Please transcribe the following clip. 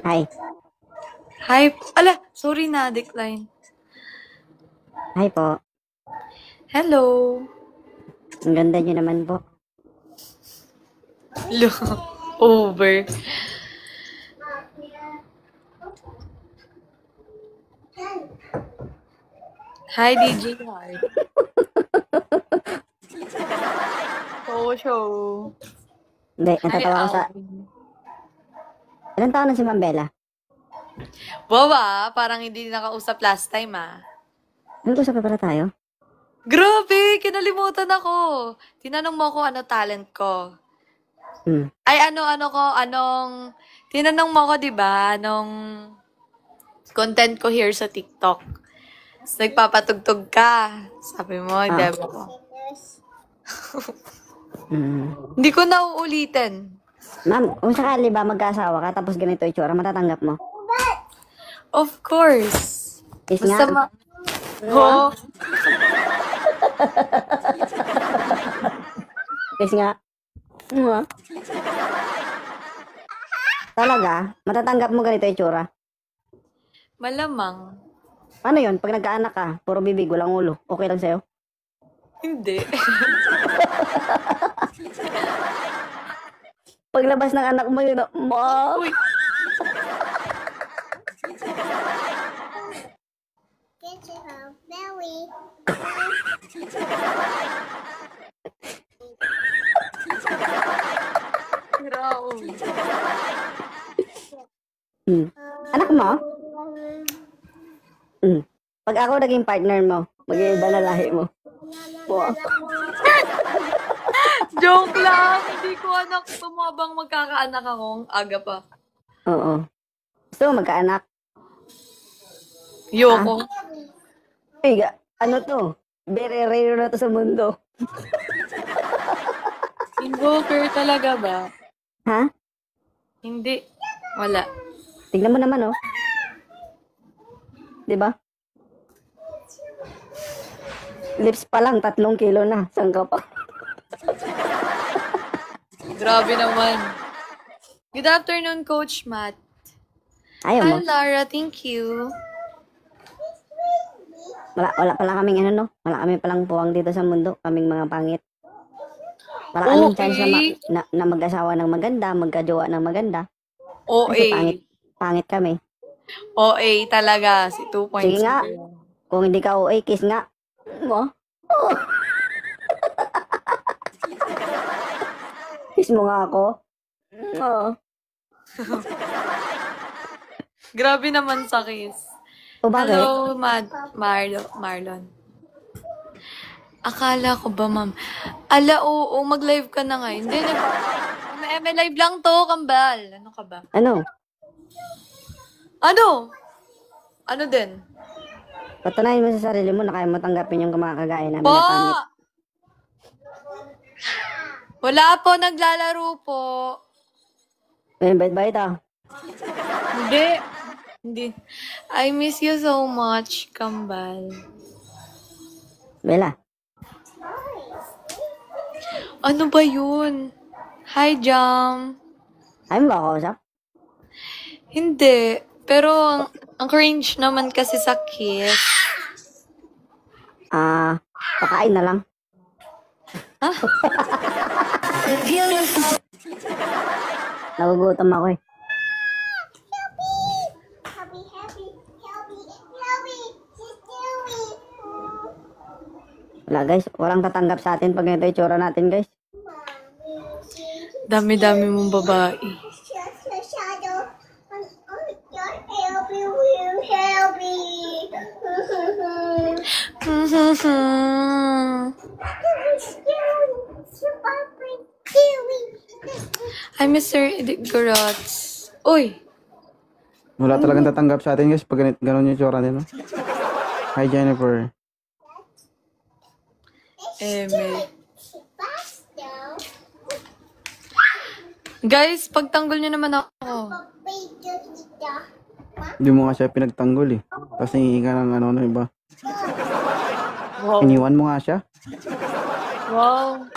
Hi. Hi. Ala, sorry na, decline. Hi po. Hello. Ang ganda niyo naman po. Over. Hi, DJ Heart. Show. Hindi, Hi, natatawa ko sa... Alvin. Ilan taon na si Ma'am Bella? Parang hindi nakausap last time ah. Nag-usap pa pala tayo? Grabe, kinalimutan ako. Tinanong mo ako ano talent ko. Ay, tinanong mo ako, di ba? Anong content ko here sa TikTok. Tapos nagpapatugtog ka. Sabi mo, demo ko. Hindi ko na uulitin. Ma'am, kung sakali ba magkaasawa ka tapos ganito itsura, matatanggap mo? Of course. Is Basta nga. Oh, Is nga. Talaga? Matatanggap mo ganito itsura? malamang. Paano yun? Pag nagkaanak ka, puro bibig, walang ulo. Okay lang sa'yo? Hindi. Paglabas ng anak mo yun, Ma! Uy. Anak mo? Pag ako naging partner mo, mag-iiba na lahi mo. Wow. Joke lang. Hindi ko anak. Tumabang magkakaanak ako. Ang aga pa. Oo. Gusto mo magkaanak? Yoko. Ay, ano to? Very rare na to sa mundo. Invoker talaga ba? Ha? Hindi. Wala. Tignan mo naman, oh. Diba? Lips pa lang, 3 kilo na. Saan ka pa? Grabe naman. Good afternoon, Coach Matt. Ayaw mo? Hi, Lara. Thank you. Wala pala kaming ano, no? Wala kami palang puwang dito sa mundo. Kaming mga pangit. Wala kaming chance na mag-asawa ng maganda, magkajowa ng maganda. Kasi pangit kami. OA talaga. Si 2.0. Sige nga. Kung hindi ka OA, kiss nga. Mo? Oh. Kiss mo nga ako. Oo. Grabe naman sa kiss. O bakit? Hello, Marlon. Akala ko ba, ma'am? Oo, mag-live ka na nga. Hindi, may live lang to, kambal. Ano ka ba? Ano? Ano din? Patunayan mo sa sarili mo na kaya mo tanggapin yung kumakagaya namin na pangit. Wala po, naglalaro po. May bait-bait ah. Hindi. I miss you so much, kambal. Bella. Ano ba yun? Hi, Jam. Ayaw mo ba ako usap? Hindi. Pero, ang cringe naman kasi sa kiss. Pakain na lang. Nagugutom ako eh. Wala guys, walang tatanggap sa atin pag ganito itsura natin guys. Dami-dami mong babae. Hi, Mr. Gorots. Uy! Wala talagang tatanggap sa atin guys pag gano'n yung tsura nila. Hi Jennifer. Guys, pagtanggol nyo naman ako. Hindi mo nga siya pinagtanggol eh. Tapos nangingi ka ng ano iba. Wow. Iniwan mo nga siya. Wow.